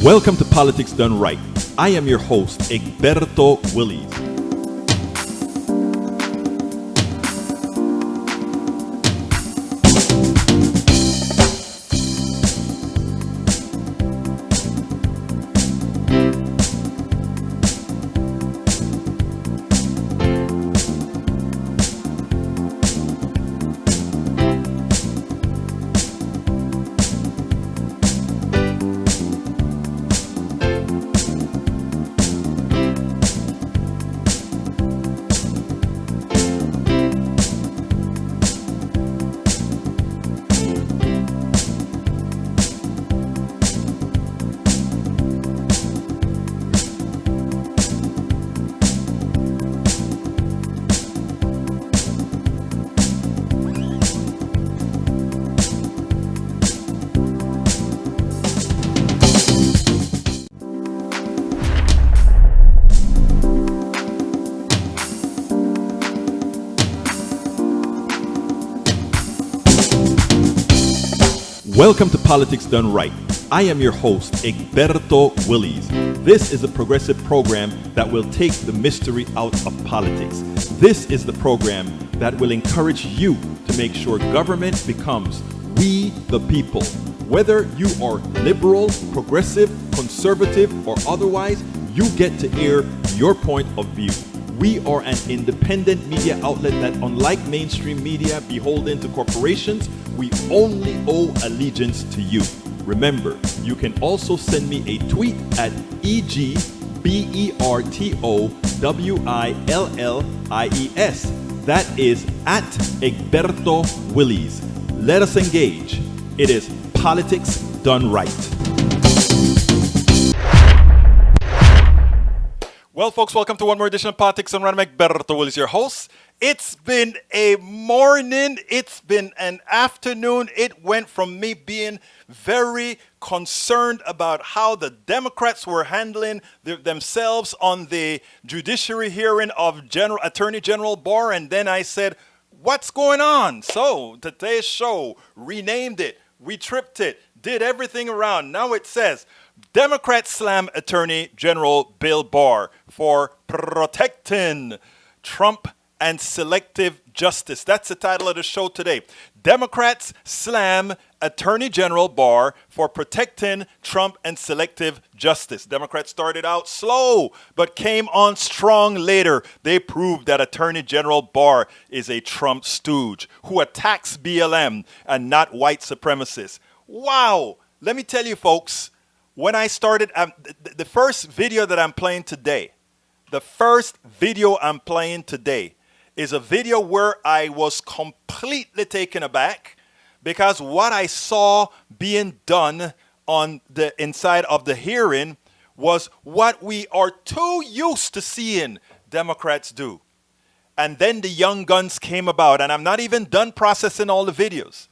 Welcome to Politics Done Right. I am your host, Egberto Willies. Welcome to Politics Done Right. I am your host, Egberto Willies. This is a progressive program that will take the mystery out of politics. This is the program that will encourage you to make sure government becomes we the people. Whether you are liberal, progressive, conservative, or otherwise, you get to air your point of view. We are an independent media outlet that, unlike mainstream media beholden to corporations, we only owe allegiance to you. Remember, you can also send me a tweet at EGBERTOWILLIES. That is at Egberto Willies. Let us engage. It is Politics Done Right. Well, folks, welcome to one more edition of Politics Done Right. I'm Egberto Willies, your host. It's been a morning, it's been an afternoon. It went from me being very concerned about how the Democrats were handling themselves on the judiciary hearing of Attorney General Barr, and then I said, what's going on? So today's show, renamed it, we tripped it, did everything around. Now it says, Democrats slam Attorney General Bill Barr for protecting Trump and selective justice. That's the title of the show today. Democrats slam Attorney General Barr for protecting Trump and selective justice. Democrats started out slow, but came on strong later. They proved that Attorney General Barr is a Trump stooge who attacks BLM and not white supremacists. Wow! Let me tell you, folks, when I started, the first video that I'm playing today, is a video where I was completely taken aback because what I saw being done on the inside of the hearing was what we are too used to seeing Democrats do. And then the young guns came about, and I'm not even done processing all the videos.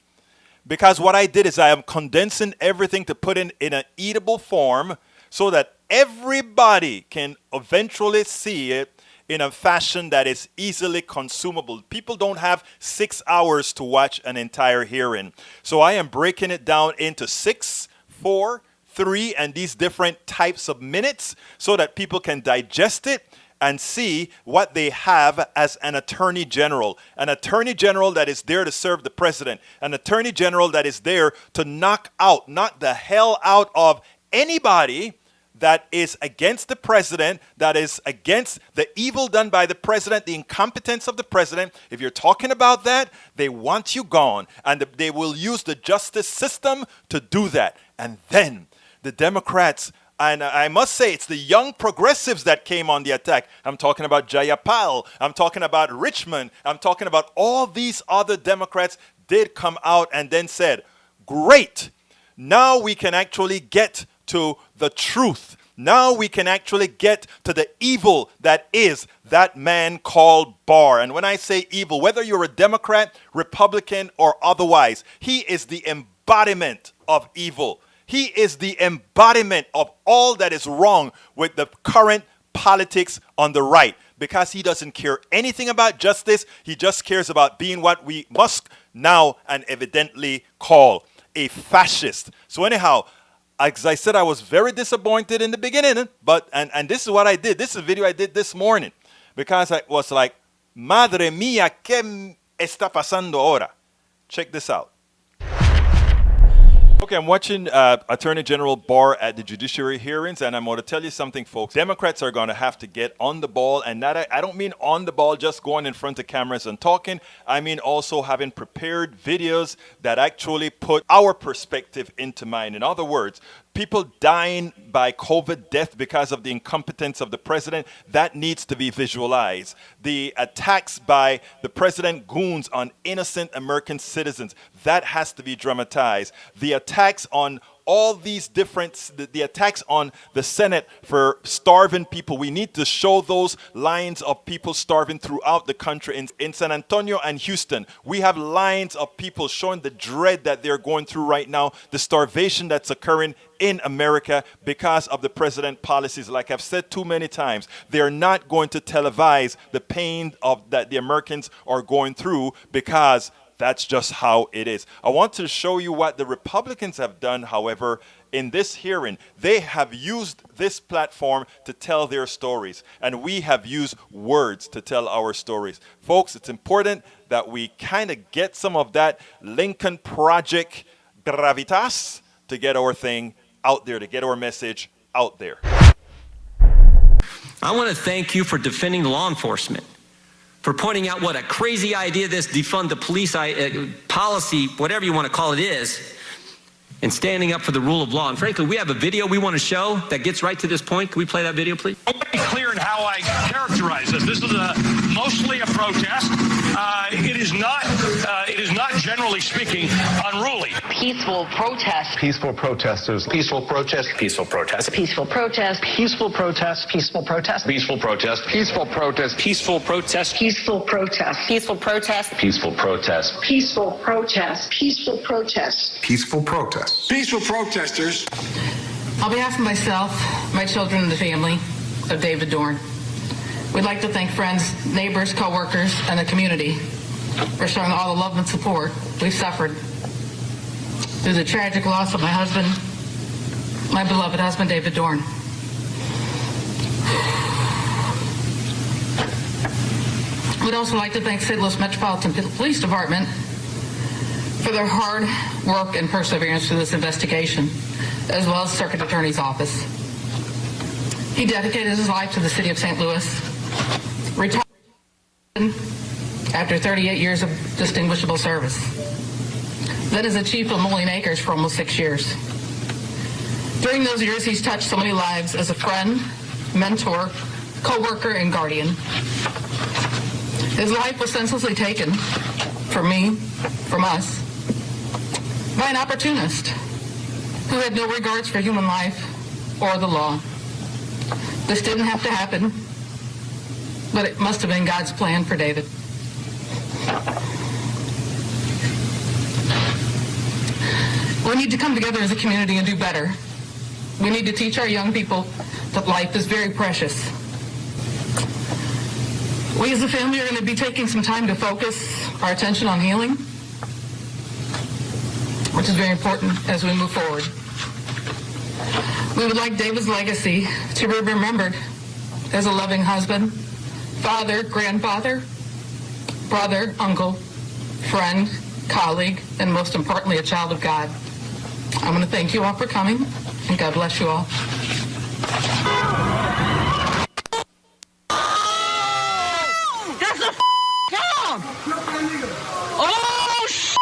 Because what I did is I am condensing everything to put in an eatable form so that everybody can eventually see it in a fashion that is easily consumable. People don't have 6 hours to watch an entire hearing. So I am breaking it down into 6, 4, 3, and these different types of minutes so that people can digest it and see what they have as an attorney general that is there to serve the president, an attorney general that is there to knock the hell out of anybody that is against the president, that is against the evil done by the president, the incompetence of the president. If you're talking about that, they want you gone, and they will use the justice system to do that. And then the Democrats, and I must say, it's the young progressives that came on the attack. I'm talking about Jayapal. I'm talking about Richmond. I'm talking about all these other Democrats did come out and then said, great, now we can actually get to the truth. Now we can actually get to the evil that is that man called Barr. And when I say evil, whether you're a Democrat, Republican, or otherwise, he is the embodiment of evil. He is the embodiment of all that is wrong with the current politics on the right, because he doesn't care anything about justice. He just cares about being what we must now and evidently call a fascist. So anyhow, as I said, I was very disappointed in the beginning, but and this is what I did. This is a video I did this morning because I was like, Madre mía, ¿qué está pasando ahora? Check this out. Okay, I'm watching Attorney General Barr at the judiciary hearings, and I'm going to tell you something, folks. Democrats are going to have to get on the ball, and that I don't mean on the ball just going in front of cameras and talking. I mean also having prepared videos that actually put our perspective into mind. In other words, people dying by COVID death because of the incompetence of the president, that needs to be visualized. The attacks by the president goons on innocent American citizens, that has to be dramatized. The attacks on all these different, the attacks on the Senate for starving people. We need to show those lines of people starving throughout the country. In San Antonio and Houston, we have lines of people showing the dread that they're going through right now, the starvation that's occurring in America because of the president's policies. Like I've said too many times, they're not going to televise the pain of that the Americans are going through because that's just how it is. I want to show you what the Republicans have done, however, in this hearing. They have used this platform to tell their stories, and we have used words to tell our stories. Folks, it's important that we kind of get some of that Lincoln Project gravitas to get our thing out there, to get our message out there. I want to thank you for defending law enforcement, for pointing out what a crazy idea this defund the police policy, whatever you want to call it, is, and standing up for the rule of law. And frankly, we have a video we want to show that gets right to this point. Can we play that video, please? I want to be clear in how I characterize this. This is mostly a protest. It is not, generally speaking, unruly. Peaceful protest. Peaceful protesters. Peaceful protest. Peaceful protest. Peaceful protest. Peaceful protest. Peaceful protest. Peaceful protest. Peaceful protest. Peaceful protest. Peaceful protest. Peaceful protest. Peaceful protest. Peaceful protest. Peaceful protest. Peaceful protest. Peaceful protesters. On behalf of myself, my children, and the family of David Dorn, we'd like to thank friends, neighbors, co-workers, and the community for showing all the love and support we've suffered through the tragic loss of my husband, my beloved husband, David Dorn. We'd also like to thank St. Louis Metropolitan Police Department for their hard work and perseverance through this investigation, as well as Circuit Attorney's Office. He dedicated his life to the city of St. Louis, retired after 38 years of distinguishable service. Then as a chief of Moline Acres for almost 6 years. During those years, he's touched so many lives as a friend, mentor, co-worker, and guardian. His life was senselessly taken from me, from us, by an opportunist who had no regards for human life or the law. This didn't have to happen, but it must have been God's plan for David. We need to come together as a community and do better. We need to teach our young people that life is very precious. We as a family are going to be taking some time to focus our attention on healing, which is very important as we move forward. We would like David's legacy to be remembered as a loving husband, father, grandfather, brother, uncle, friend, colleague, and most importantly, a child of God. I want to thank you all for coming, and God bless you all. That's a town! Oh, sh**!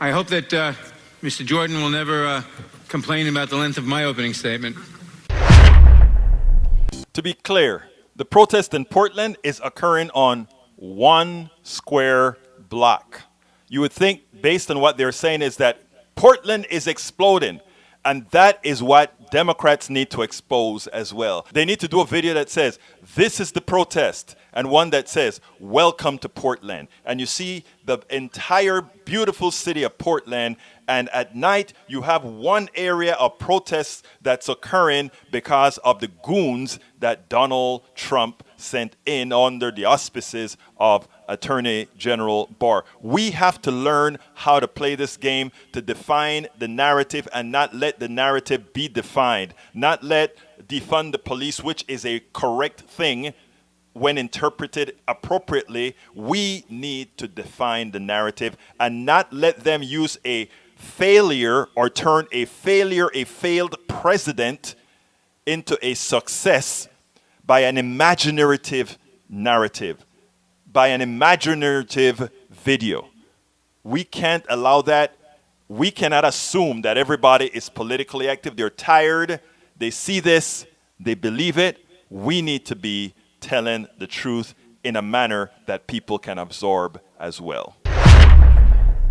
I hope that Mr. Jordan will never complaining about the length of my opening statement. To be clear, the protest in Portland is occurring on 1 square block. You would think, based on what they're saying, is that Portland is exploding. And that is what Democrats need to expose as well. They need to do a video that says, this is the protest, and one that says, welcome to Portland. And you see the entire beautiful city of Portland, and at night you have one area of protests that's occurring because of the goons that Donald Trump sent in under the auspices of Attorney General Barr. We have to learn how to play this game, to define the narrative and not let the narrative be defined. Not let defund the police, which is a correct thing when interpreted appropriately. We need to define the narrative and not let them use a failure or turn a failure, a failed president, into a success by an imaginative narrative, by an imaginative video. We can't allow that. We cannot assume that everybody is politically active. They're tired. They see this. They believe it. We need to be telling the truth in a manner that people can absorb as well.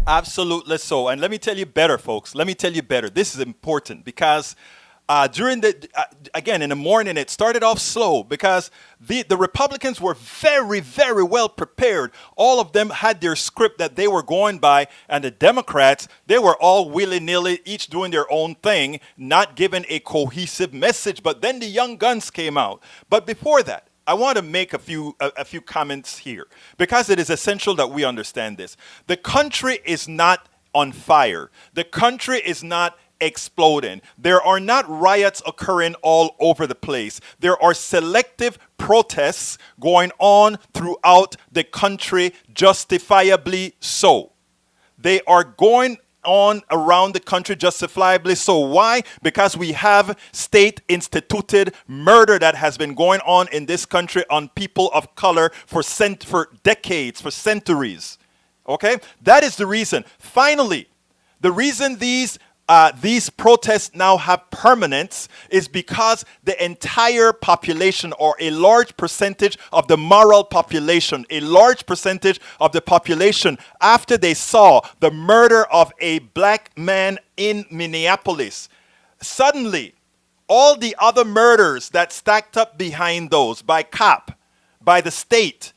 Absolutely so. And let me tell you better, folks. Let me tell you better. This is important because again, in the morning, it started off slow because the Republicans were very, very well prepared. All of them had their script that they were going by, and the Democrats, they were all willy-nilly, each doing their own thing, not giving a cohesive message. But then the young guns came out. But before that, I want to make a few comments here because it is essential that we understand this. The country is not on fire. The country is not exploding. There are not riots occurring all over the place. There are selective protests going on throughout the country, justifiably so. They are going on around the country justifiably so. Why? Because we have state-instituted murder that has been going on in this country on people of color for decades, for centuries. Okay? That is the reason. Finally, the reason these protests now have permanence is because the entire population, or a large percentage of the moral population, a large percentage of the population, after they saw the murder of a black man in Minneapolis, suddenly all the other murders that stacked up behind those by cop, by the state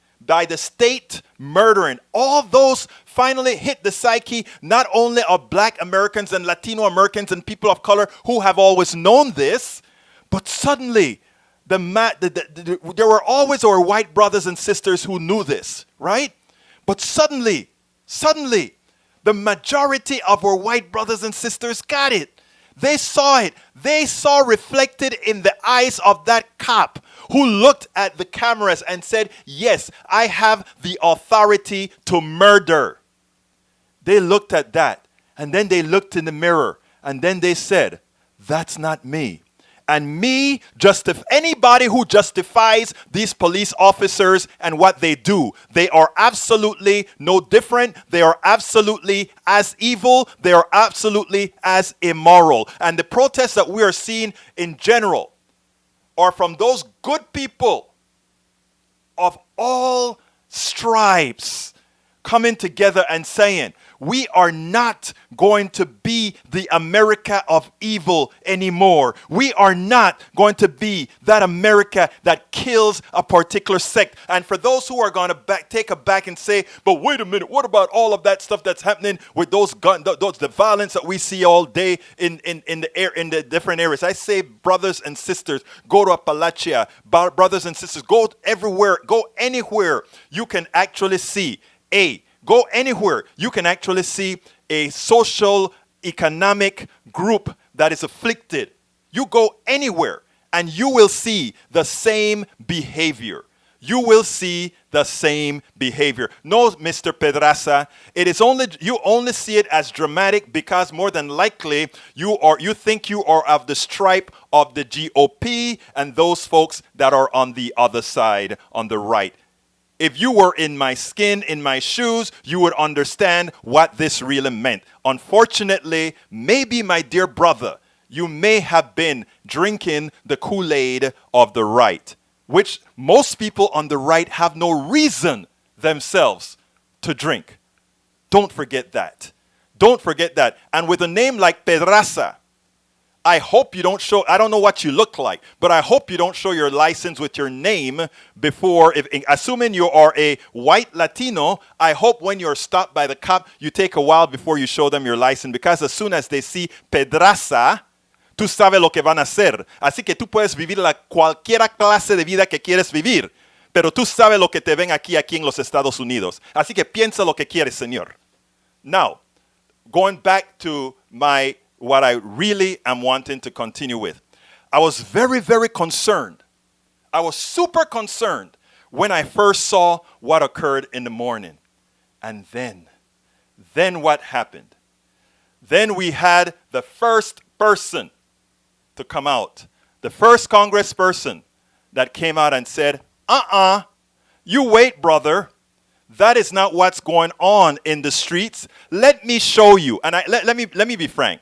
murdering, all those finally hit the psyche not only of black Americans and Latino Americans and people of color who have always known this, but suddenly there were always our white brothers and sisters who knew this, right? But suddenly, the majority of our white brothers and sisters got it. They saw it. They saw reflected in the eyes of that cop who looked at the cameras and said, yes, I have the authority to murder. They looked at that, and then they looked in the mirror, and then they said, that's not me. And me, anybody who justifies these police officers and what they do, they are absolutely no different. They are absolutely as evil. They are absolutely as immoral. And the protests that we are seeing in general are from those good people of all stripes coming together and saying, we are not going to be the America of evil anymore. We are not going to be that America that kills a particular sect. And for those who are going to take it back and say, but wait a minute, what about all of that stuff that's happening with those guns, the violence that we see all day in the different areas? I say, brothers and sisters, go to Appalachia. Brothers and sisters, go everywhere, go anywhere you can actually see Go anywhere, you can actually see a social, economic group that is afflicted. You go anywhere, and you will see the same behavior. You will see the same behavior. No, Mr. Pedraza, you only see it as dramatic because more than likely you think you are of the stripe of the GOP and those folks that are on the other side, on the right. If you were in my skin, in my shoes, you would understand what this really meant. Unfortunately, maybe my dear brother, you may have been drinking the Kool-Aid of the right, which most people on the right have no reason themselves to drink. Don't forget that. Don't forget that. And with a name like Pedraza, I hope you don't show, I don't know what you look like, but I hope you don't show your license with your name before, assuming you are a white Latino, I hope when you're stopped by the cop, you take a while before you show them your license, because as soon as they see Pedraza, tú sabes lo que van a hacer. Así que tú puedes vivir cualquier clase de vida que quieres vivir, pero tú sabes lo que te ven aquí en los Estados Unidos. Así que piensa lo que quieres, señor. Now, going back to what I really am wanting to continue with. I was very, very concerned. I was super concerned when I first saw what occurred in the morning. And then what happened? Then we had the first person to come out. The first congressperson that came out and said, you wait, brother. That is not what's going on in the streets. Let me show you. And let me be frank.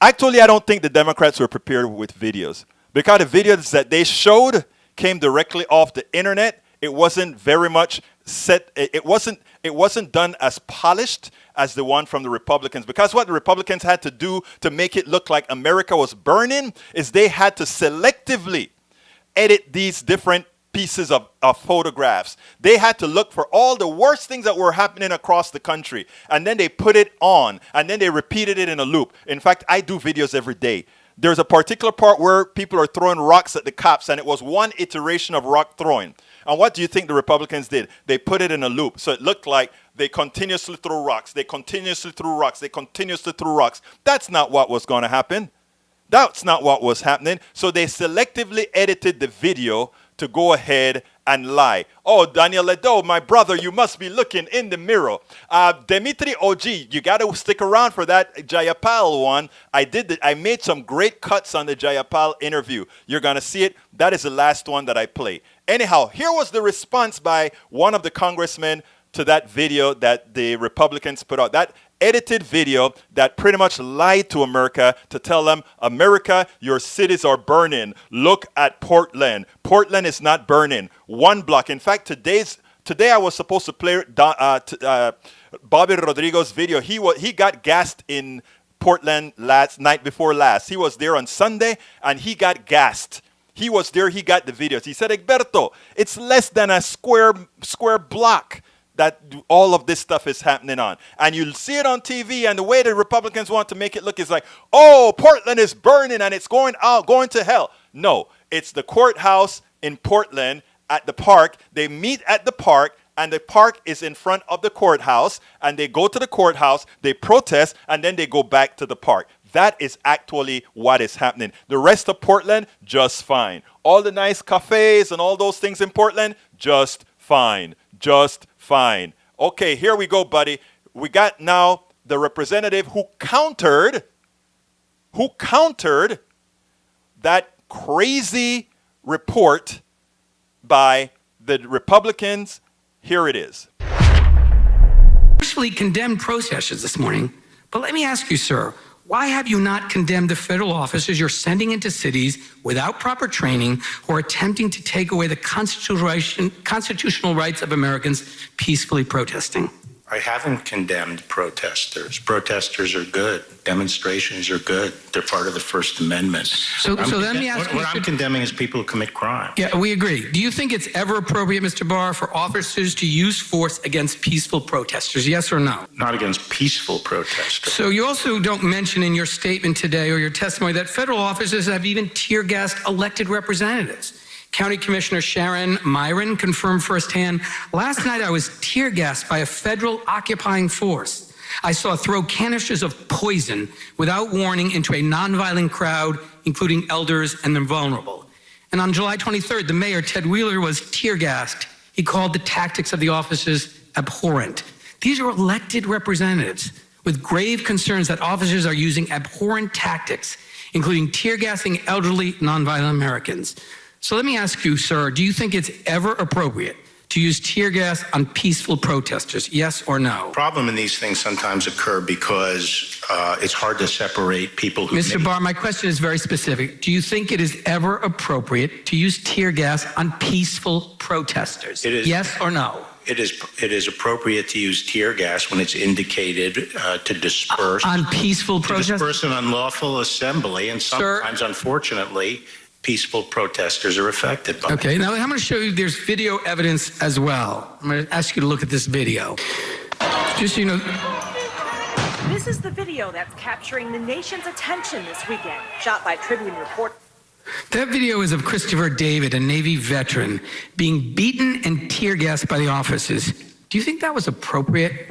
Actually, I don't think the Democrats were prepared with videos, because the videos that they showed came directly off the internet. It wasn't very much set. It wasn't done as polished as the one from the Republicans, because what the Republicans had to do to make it look like America was burning is they had to selectively edit these different pieces of photographs. They had to look for all the worst things that were happening across the country, and then they put it on, and then they repeated it in a loop. In fact, I do videos every day. There's a particular part where people are throwing rocks at the cops, and it was one iteration of rock throwing. And what do you think the Republicans did? They put it in a loop, so it looked like they continuously threw rocks. They continuously threw rocks. They continuously threw rocks. That's not what was going to happen. That's not what was happening. So they selectively edited the video to go ahead and lie. Oh, Daniel Ledo, my brother, you must be looking in the mirror. Dimitri OG, you got to stick around for that Jayapal one. I made some great cuts on the Jayapal interview. You're going to see it. That is the last one that I play. Anyhow, here was the response by one of the congressmen to that video that the Republicans put out. That edited video that pretty much lied to America to tell them, America, your cities are burning. Look at Portland. Portland is not burning. One block. In fact, today I was supposed to play Bobby Rodrigo's video. He got gassed in Portland night before last. He was there on Sunday and he got gassed. He was there. He got the videos. He said, Egberto, it's less than a square block that all of this stuff is happening on. And you'll see it on TV, and the way the Republicans want to make it look is like, oh, Portland is burning and it's going to hell. No, it's the courthouse in Portland at the park. They meet at the park, and the park is in front of the courthouse, and they go to the courthouse, they protest, and then they go back to the park. That is actually what is happening. The rest of Portland, just fine. All the nice cafes and all those things in Portland, just fine. Just fine. Okay, here we go, buddy. We got now the representative who countered that crazy report by the Republicans. Here it is. Forcefully condemned protesters this morning, but let me ask you, sir, why have you not condemned the federal officers you're sending into cities without proper training who are attempting to take away the constitutional rights of Americans peacefully protesting? I haven't condemned protesters. Protesters are good. Demonstrations are good. They're part of the First Amendment. So let me ask you... What I'm condemning is people who commit crime. Yeah, we agree. Do you think it's ever appropriate, Mr. Barr, for officers to use force against peaceful protesters? Yes or no? Not against peaceful protesters. So you also don't mention in your statement today or your testimony that federal officers have even tear-gassed elected representatives. County Commissioner Sharon Myron confirmed firsthand, last night I was tear-gassed by a federal occupying force. I saw throw canisters of poison without warning into a nonviolent crowd, including elders and the vulnerable. And on July 23rd, the mayor, Ted Wheeler, was tear-gassed. He called the tactics of the officers abhorrent. These are elected representatives with grave concerns that officers are using abhorrent tactics, including tear-gassing elderly, nonviolent Americans. So let me ask you, sir, do you think it's ever appropriate to use tear gas on peaceful protesters? Yes or no? Problem in these things sometimes occur because it's hard to separate people who... Mr. Barr, my question is very specific. Do you think it is ever appropriate to use tear gas on peaceful protesters? It is. Yes or no? It is appropriate to use tear gas when it's indicated to disperse... On peaceful to protesters? disperse an unlawful assembly, and sometimes, Sir, unfortunately, peaceful protesters are affected by it. okay, now I'm going to show you there's video evidence as well. I'm going to ask you to look at this video. Just so you know... This is the video that's capturing the nation's attention this weekend, shot by Tribune reporter. That video is of Christopher David, a Navy veteran, being beaten and tear gassed by the officers. Do you think that was appropriate?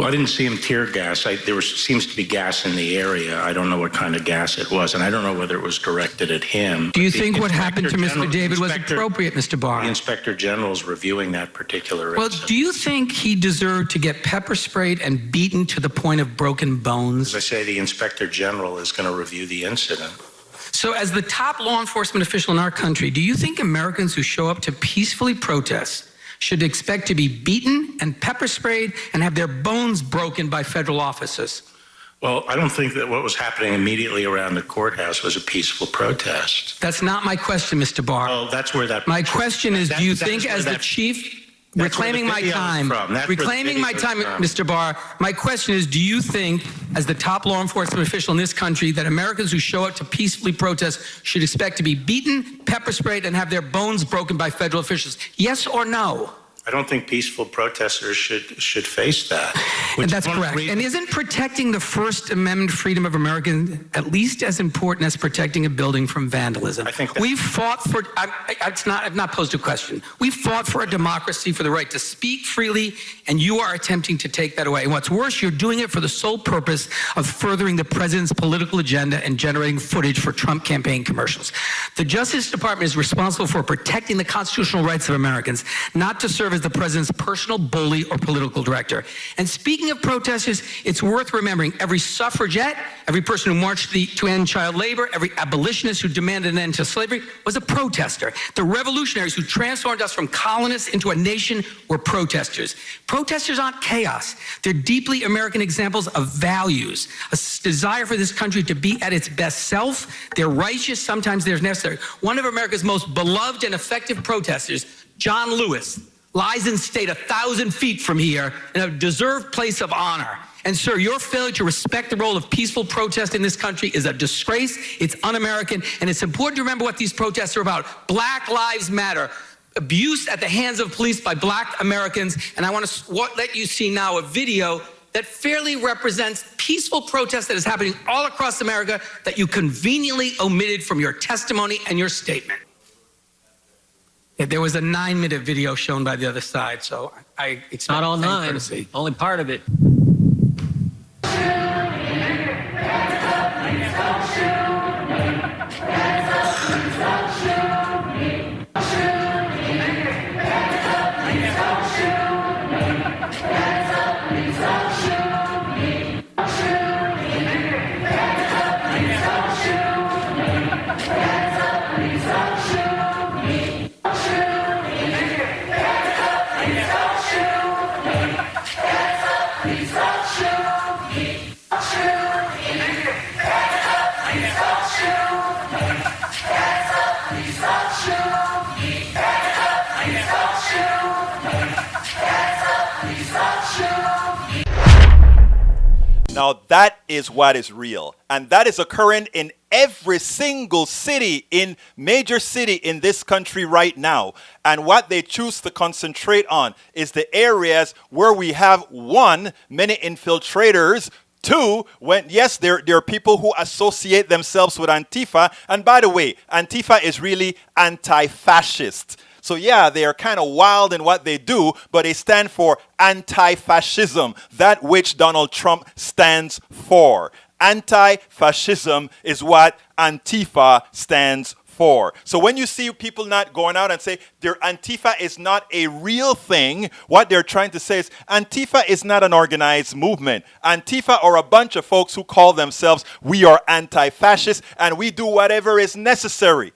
Well, I didn't see him tear gas. Seems to be gas in the area. I don't know what kind of gas it was, and I don't know whether it was directed at him. Do you think what happened to Mr. David was appropriate, Mr. Barr? The Inspector General is reviewing that particular Well, incident. do you think he deserved to get pepper sprayed and beaten to the point of broken bones? As I say, the Inspector General is going to review the incident. So as the top law enforcement official in our country, do you think Americans who show up to peacefully protest should expect to be beaten and pepper sprayed and have their bones broken by federal officers? Well, I don't think that what was happening immediately around the courthouse was a peaceful protest. That's not my question, Mr. Barr. Oh, that's where that... My question is, do you think that's as where the that- chief... That's where the Reclaiming my video is time. from. That's where the Reclaiming my video is time, from. Mr. Barr. My question is, do you think, as the top law enforcement official in this country, that Americans who show up to peacefully protest should expect to be beaten, pepper sprayed, and have their bones broken by federal officials? Yes or no? I don't think peaceful protesters should face that. And that's correct. And isn't protecting the First Amendment freedom of Americans at least as important as protecting a building from vandalism? I think that- We've fought for, I've not posed a question. We've fought for a democracy, for the right to speak freely, and you are attempting to take that away. And what's worse, you're doing it for the sole purpose of furthering the president's political agenda and generating footage for Trump campaign commercials. The Justice Department is responsible for protecting the constitutional rights of Americans, not to serve as the president's personal bully or political director. And speaking of protesters, it's worth remembering every suffragette, every person who marched to end child labor, every abolitionist who demanded an end to slavery was a protester. The revolutionaries who transformed us from colonists into a nation were protesters. Protesters aren't chaos. They're deeply American examples of values, a desire for this country to be at its best self. They're righteous, sometimes they're necessary. One of America's most beloved and effective protesters, John Lewis, lies in state 1,000 feet from here in a deserved place of honor. And sir, your failure to respect the role of peaceful protest in this country is a disgrace, it's un-American, and it's important to remember what these protests are about. Black Lives Matter, abuse at the hands of police by black Americans, and I want to let you see now a video that fairly represents peaceful protest that is happening all across America that you conveniently omitted from your testimony and your statement. There was a 9-minute video shown by the other side, so I expect Not all the same 9, courtesy. only part of it. Now that is what is real. And that is occurring in every single city, in major city in this country right now. And what they choose to concentrate on is the areas where we have, one, many infiltrators, two, when, yes, there are people who associate themselves with Antifa. And by the way, Antifa is really anti-fascist. So yeah, they are kind of wild in what they do, but they stand for anti-fascism, that which Donald Trump stands for. Anti-fascism is what Antifa stands for. So when you see people not going out and say their Antifa is not a real thing, what they're trying to say is Antifa is not an organized movement. Antifa are a bunch of folks who call themselves, we are anti-fascist, and we do whatever is necessary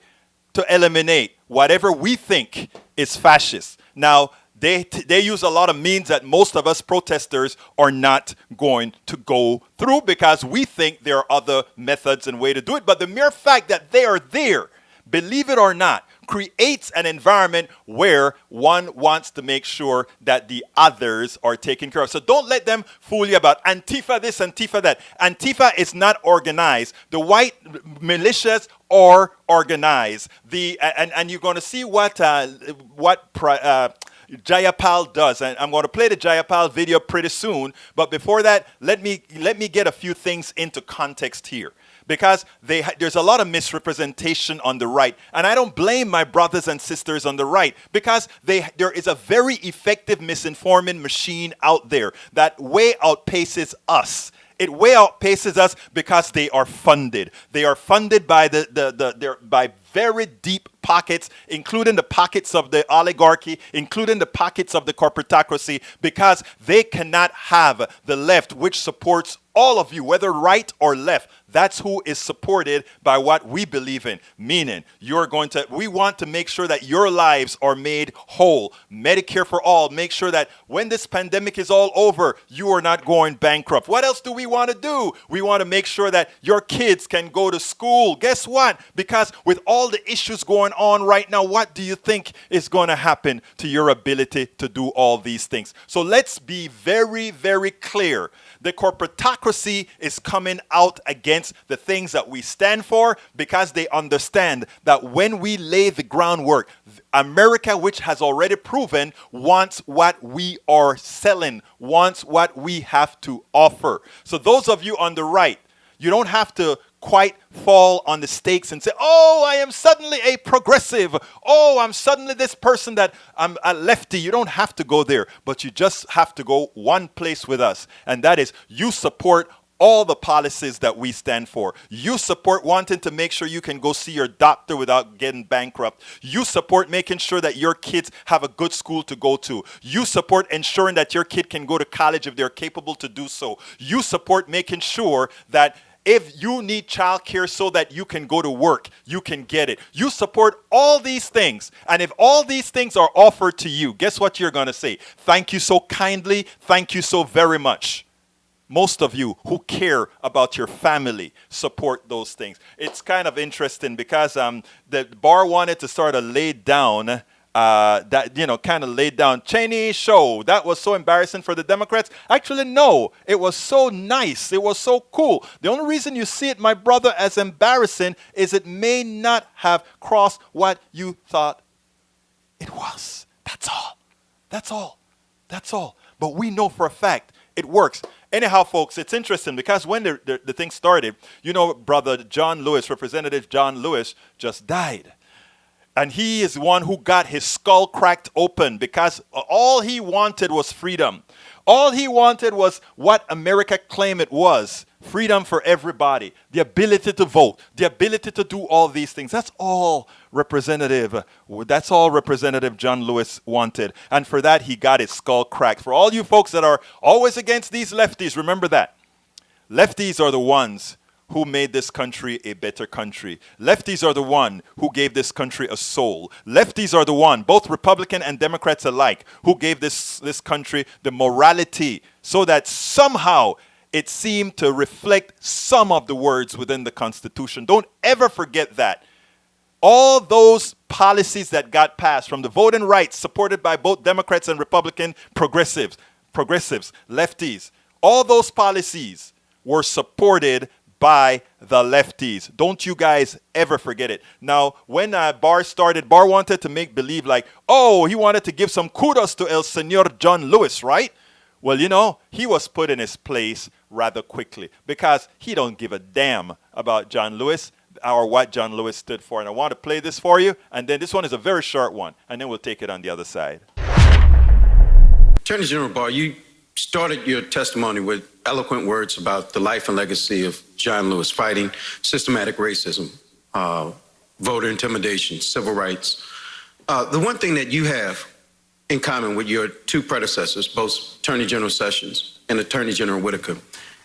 to eliminate whatever we think is fascist. Now, They use a lot of means that most of us protesters are not going to go through because we think there are other methods and way to do it. But the mere fact that they are there, believe it or not, creates an environment where one wants to make sure that the others are taken care of. So don't let them fool you about Antifa this, Antifa that. Antifa is not organized. The white militias are organized. And you're going to see what Jayapal does, and I'm going to play the Jayapal video pretty soon. But before that, let me get a few things into context here, because there's a lot of misrepresentation on the right, and I don't blame my brothers and sisters on the right, because there is a very effective misinforming machine out there that way outpaces us. It way outpaces us because they are funded. They are funded by by very deep pockets, including the pockets of the oligarchy, including the pockets of the corporatocracy, because they cannot have the left, which supports all of you, whether right or left. That's who is supported by what we believe in. Meaning, we want to make sure that your lives are made whole. Medicare for all. Make sure that when this pandemic is all over, you are not going bankrupt. What else do we want to do? We want to make sure that your kids can go to school. Guess what? Because with all the issues going on right now, what do you think is going to happen to your ability to do all these things? So let's be very, very clear. The corporatocracy is coming out against the things that we stand for, because they understand that when we lay the groundwork, America, which has already proven, wants what we are selling, wants what we have to offer. So those of you on the right, you don't have to quite fall on the stakes and say, oh, I am suddenly a progressive. Oh, I'm suddenly this person that I'm a lefty. You don't have to go there, but you just have to go one place with us. And that is, you support all the policies that we stand for. You support wanting to make sure you can go see your doctor without getting bankrupt. You support making sure that your kids have a good school to go to. You support ensuring that your kid can go to college if they're capable to do so. You support making sure that if you need childcare so that you can go to work, you can get it. You support all these things. And if all these things are offered to you, guess what you're going to say? Thank you so kindly. Thank you so very much. Most of you who care about your family support those things. It's kind of interesting because the Barr wanted to sort of lay down Cheney show. That was so embarrassing for the Democrats. Actually, no. It was so nice. It was so cool. The only reason you see it, my brother, as embarrassing is it may not have crossed what you thought it was. That's all. That's all. That's all. But we know for a fact it works. Anyhow, folks, it's interesting because when the thing started, brother John Lewis, Representative John Lewis, just died. And he is one who got his skull cracked open because all he wanted was freedom. All he wanted was what America claimed it was. Freedom for everybody. The ability to vote. The ability to do all these things. That's all Representative John Lewis wanted. And for that, he got his skull cracked. For all you folks that are always against these lefties, remember that. Lefties are the ones who made this country a better country. Lefties are the one who gave this country a soul. Lefties are the one, both Republican and Democrats alike, who gave this country the morality so that somehow it seemed to reflect some of the words within the Constitution. Don't ever forget that. All those policies that got passed, from the voting rights supported by both Democrats and Republican progressives, lefties, all those policies were supported by the lefties. Don't you guys ever forget it. Now, when Barr started, Barr wanted to make believe like, oh, he wanted to give some kudos to El Señor John Lewis, right? Well, he was put in his place rather quickly because he don't give a damn about John Lewis or what John Lewis stood for. And I want to play this for you. And then this one is a very short one. And then we'll take it on the other side. Attorney General Barr, you started your testimony with eloquent words about the life and legacy of John Lewis, fighting systematic racism, voter intimidation, civil rights. The one thing that you have in common with your two predecessors, both Attorney General Sessions and Attorney General Whitaker,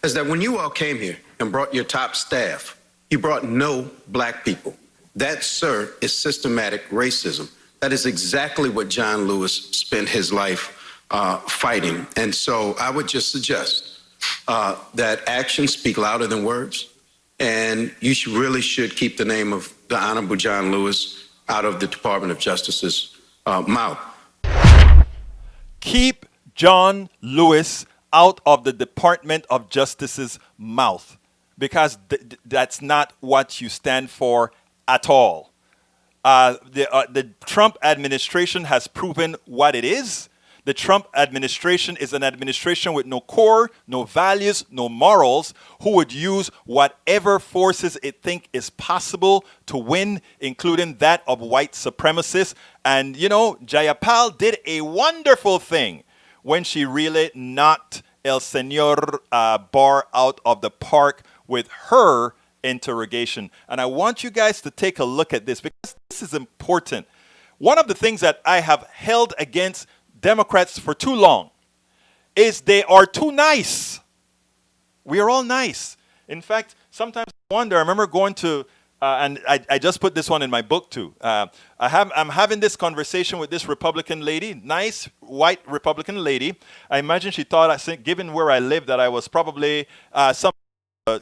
is that when you all came here and brought your top staff, you brought no black people. That, sir, is systematic racism. That is exactly what John Lewis spent his life fighting. And so I would just suggest that actions speak louder than words. And you really should keep the name of the Honorable John Lewis out of the Department of Justice's mouth. Keep John Lewis out of the Department of Justice's mouth, because that's not what you stand for at all. The Trump administration has proven what it is. The Trump administration is an administration with no core, no values, no morals, who would use whatever forces it think is possible to win, including that of white supremacists. And, you know, Jayapal did a wonderful thing when she really knocked El Señor Barr out of the park with her interrogation. And I want you guys to take a look at this, because this is important. One of the things that I have held against Democrats for too long is they are too nice. We are all nice. In fact, sometimes I wonder, I remember going to, and I just put this one in my book too. I'm having this conversation with this Republican lady, nice white Republican lady. I imagine she thought, given where I live, that I was probably some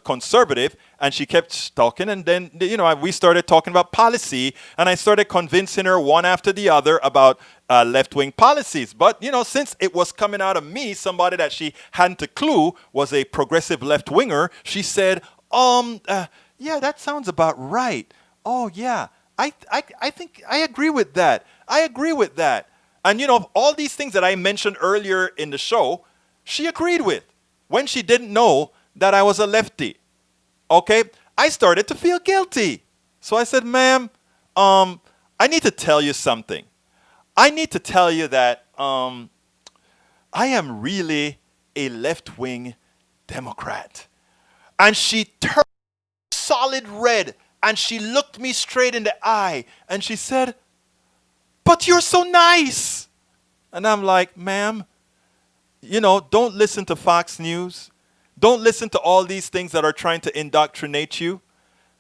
conservative, and she kept talking, and then, you know, we started talking about policy, and I started convincing her one after the other about left-wing policies. But, you know, since it was coming out of me, somebody that she hadn't a clue was a progressive left-winger, she said, yeah, that sounds about right. Oh, yeah, I think I agree with that. I agree with that. And, you know, all these things that I mentioned earlier in the show, she agreed with when she didn't know that I was a lefty. Okay? I started to feel guilty. So I said, ma'am, I need to tell you something. I need to tell you that I am really a left-wing Democrat. And she turned solid red, and she looked me straight in the eye, and she said, but you're so nice. And I'm like, ma'am, you know, don't listen to Fox News. Don't listen to all these things that are trying to indoctrinate you,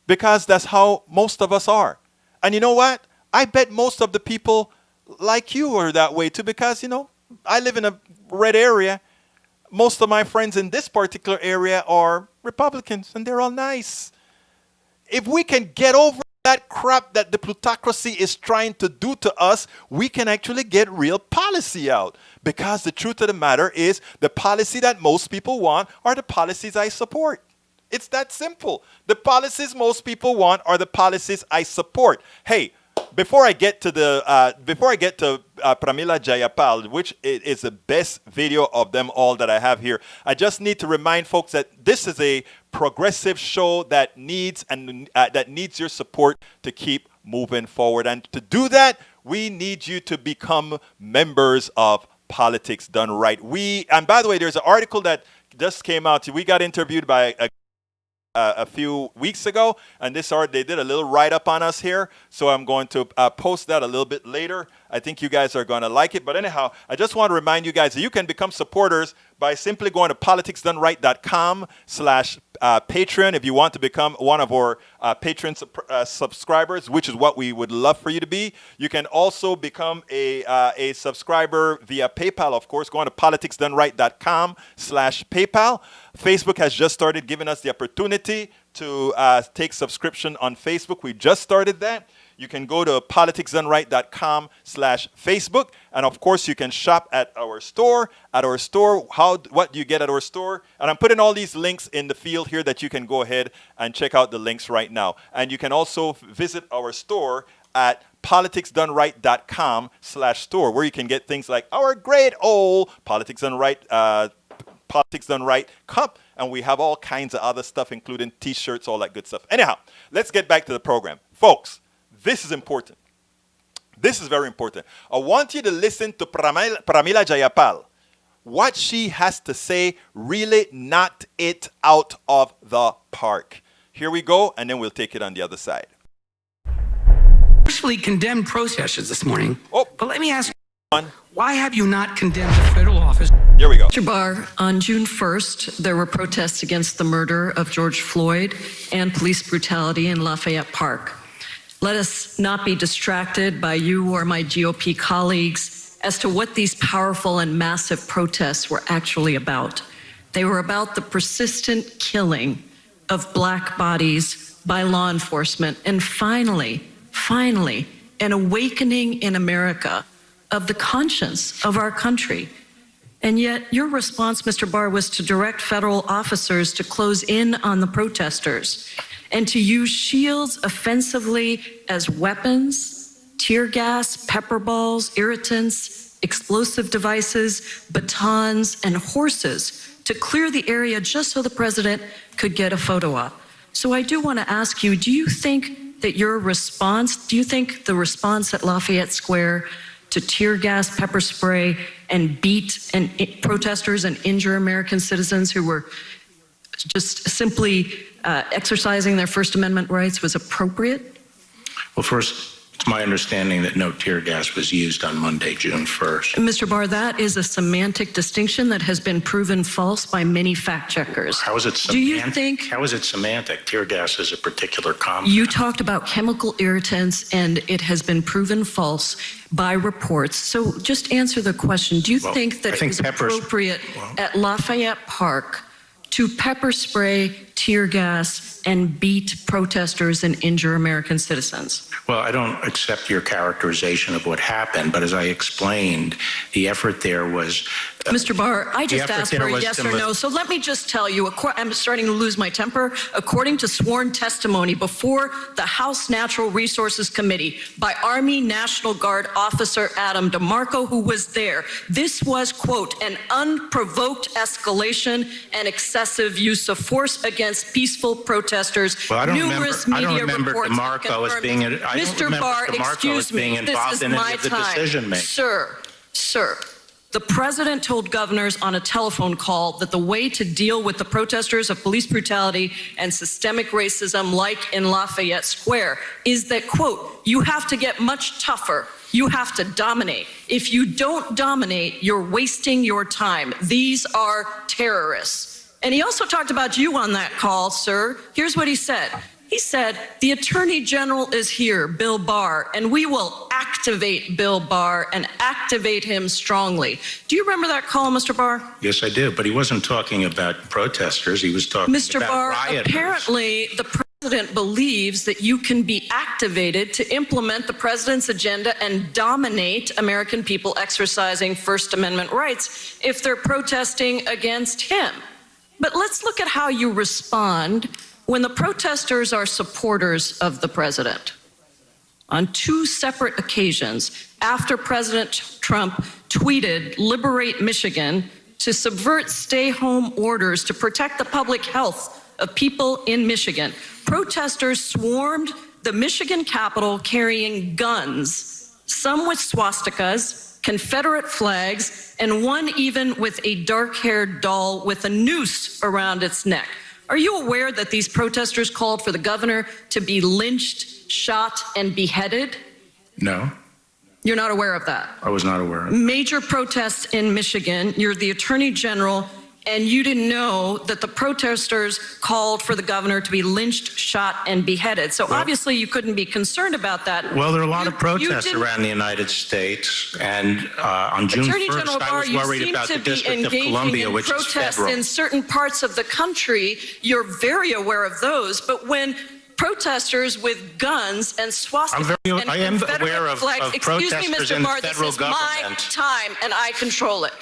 because that's how most of us are. And you know what? I bet most of the people like you are that way too, because, you know, I live in a red area. Most of my friends in this particular area are Republicans, and they're all nice. If we can get over that crap that the plutocracy is trying to do to us, we can actually get real policy out. Because the truth of the matter is, the policy that most people want are the policies I support. It's that simple. The policies most people want are the policies I support. Hey, before I get to Pramila Jayapal, which is the best video of them all that I have here, I just need to remind folks that this is a progressive show that needs your support to keep moving forward. And to do that, we need you to become members of Politics Done Right. And by the way, there's an article that just came out. We got interviewed by a few weeks ago, and they did a little write-up on us here, so I'm going to post that a little bit later. I think you guys are going to like it. But anyhow, I just want to remind you guys that you can become supporters by simply going to politicsdoneright.com/Patreon if you want to become one of our Patreon subscribers, which is what we would love for you to be. You can also become a subscriber via PayPal, of course, going to politicsdoneright.com/PayPal. Facebook has just started giving us the opportunity to take subscription on Facebook. We just started that. You can go to politicsdoneright.com/Facebook. And of course, you can shop at our store. What do you get at our store? And I'm putting all these links in the field here that you can go ahead and check out the links right now. And you can also visit our store at politicsdoneright.com/store, where you can get things like our great old Politics Done Right cup, and we have all kinds of other stuff, including t-shirts, all that good stuff. Anyhow, let's get back to the program. Folks, this is important. This is very important. I want you to listen to Pramila Jayapal. What she has to say really knocked it out of the park. Here we go, and then we'll take it on the other side. Forcefully condemned protesters this morning. Oh. But let me ask you, why have you not condemned the federal office? Here we go. Mr. Barr, on June 1st, there were protests against the murder of George Floyd and police brutality in Lafayette Park. let us not be distracted by you or my GOP colleagues as to what these powerful and massive protests were actually about. They were about the persistent killing of Black bodies by law enforcement, and finally, an awakening in America of the conscience of our country. And yet your response, Mr. Barr, was to direct federal officers to close in on the protesters and to use shields offensively as weapons, tear gas, pepper balls, irritants, explosive devices, batons, and horses to clear the area just so the president could get a photo op. So I do want to ask you, do you think that your response, do you think the response at Lafayette Square to tear gas, pepper spray, and beat protesters and injure American citizens who were just simply exercising their First Amendment rights was appropriate? Well, first, it's my understanding that no tear gas was used on Monday, June 1st. Mr. Barr, that is a semantic distinction that has been proven false by many fact checkers. How is it semantic? Do you think? How is it semantic? Tear gas is a particular compound. You talked about chemical irritants, and it has been proven false by reports. So just answer the question. Do you think that it was appropriate at Lafayette Park to pepper spray, tear gas, and beat protesters and injure American citizens? Well, I don't accept your characterization of what happened, but as I explained, the effort there was... Mr. Barr, I just asked for a yes or no, so let me just tell you, I'm starting to lose my temper. According to sworn testimony before the House Natural Resources Committee by Army National Guard officer Adam DeMarco, who was there, this was, quote, an unprovoked escalation and excessive use of force against peaceful protesters. Well, I don't Numerous remember, media I don't remember reports DeMarco as being, Mr. Barr, excuse me, this is my time. Sir, the president told governors on a telephone call that the way to deal with the protesters of police brutality and systemic racism like in Lafayette Square is that, quote, you have to get much tougher. You have to dominate. If you don't dominate, you're wasting your time. These are terrorists. And he also talked about you on that call, sir. Here's what he said. He said, the Attorney General is here, Bill Barr, and we will activate Bill Barr and activate him strongly. Do you remember that call, Mr. Barr? Yes, I do, but he wasn't talking about protesters. He was talking Mr. about Barr, rioters. apparently the president believes that you can be activated to implement the president's agenda and dominate American people exercising First Amendment rights if they're protesting against him. But let's look at how you respond when the protesters are supporters of the president. On two separate occasions, after President Trump tweeted, "Liberate Michigan," to subvert stay-home orders to protect the public health of people in Michigan, protesters swarmed the Michigan Capitol carrying guns, some with swastikas, Confederate flags, and one even with a dark-haired doll with a noose around its neck. Are you aware that these protesters called for the governor to be lynched, shot, and beheaded? No. You're not aware of that? I was not aware of it. Major protests in Michigan. You're the Attorney General, and you didn't know that the protesters called for the governor to be lynched, shot, and beheaded. So obviously you couldn't be concerned about that. Well, there are a lot of protests around the United States, and on June 1st, I was worried about the District of Columbia, which is federal. In certain parts of the country, you're very aware of those, but when protesters with guns and swastikas and I am Confederate aware of flags. Excuse me, protesters Mr. in the Barr, federal this is my government. time and I control it.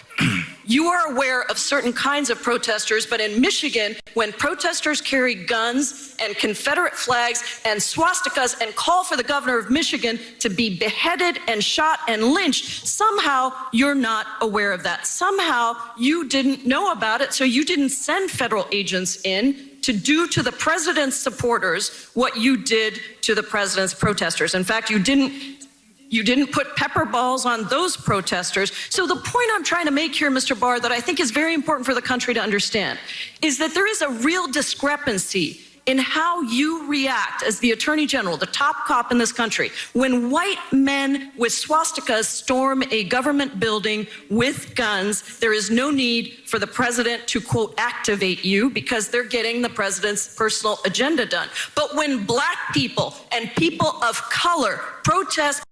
You are aware of certain kinds of protesters, but in Michigan, when protesters carry guns and Confederate flags and swastikas and call for the governor of Michigan to be beheaded and shot and lynched, somehow you're not aware of that. Somehow you didn't know about it, so you didn't send federal agents in to do to the president's supporters what you did to the president's protesters. In fact, you didn't put pepper balls on those protesters. So the point I'm trying to make here, Mr. Barr, that I think is very important for the country to understand, is that there is a real discrepancy in how you react as the Attorney General, the top cop in this country, when white men with swastikas storm a government building with guns. There is no need for the president to, quote, activate you because they're getting the president's personal agenda done. But when black people and people of color protest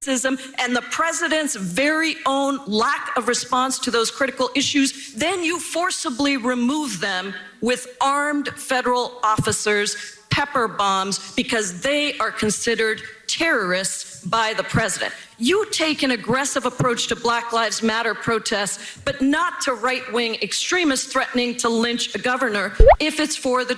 and the president's very own lack of response to those critical issues, then you forcibly remove them with armed federal officers, pepper bombs, because they are considered terrorists by the president. You take an aggressive approach to Black Lives Matter protests, but not to right-wing extremists threatening to lynch a governor if it's for the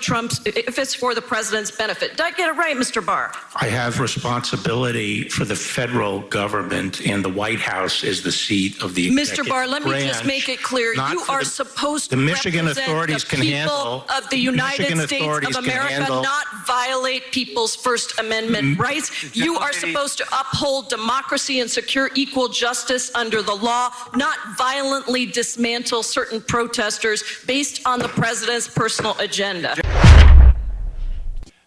president's benefit. Did I get it right, Mr. Barr? I have responsibility for the federal government, and the White House is the seat of the Mr. Barr, let me just make it clear. You are supposed to Michigan represent authorities the can people handle of the United States of America, not violate people's First Amendment rights. You are supposed to uphold democracy and secure equal justice under the law, not violently dismantle certain protesters based on the president's personal agenda.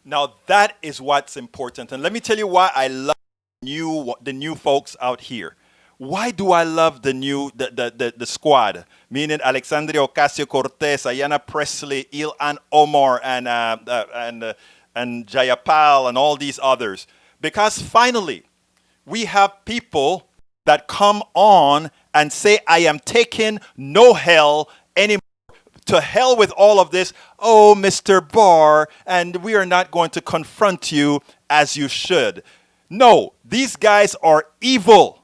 Now that is what's important. And let me tell you why I love the new folks out here. Why do I love the squad? Meaning Alexandria Ocasio-Cortez, Ayanna Pressley, Ilhan Omar, and Jayapal, and all these others. Because finally, we have people that come on and say, I am taking no hell anymore. To hell with all of this. Oh, Mr. Barr, and we are not going to confront you as you should. No, these guys are evil.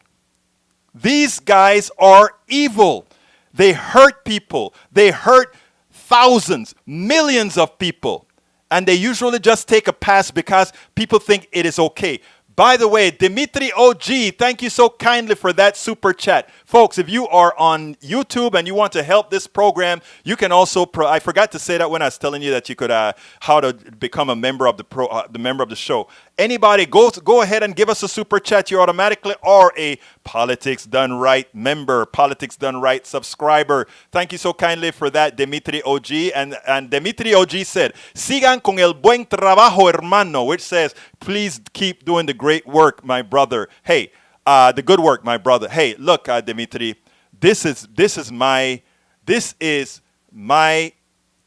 These guys are evil. They hurt people. They hurt thousands, millions of people. And they usually just take a pass because people think it is okay. By the way, Dimitri OG, thank you so kindly for that super chat. Folks, if you are on YouTube and you want to help this program, you can also, I forgot to say that when I was telling you that you could, how to become a member of the member of the show. Anybody, go ahead and give us a super chat. You automatically are a Politics Done Right member, Politics Done Right subscriber. Thank you so kindly for that, Dimitri OG. And Dimitri OG said, sigan con el buen trabajo, hermano, which says, please keep doing the great work, my brother. Hey, the good work, my brother. Hey, look, Dimitri, this is my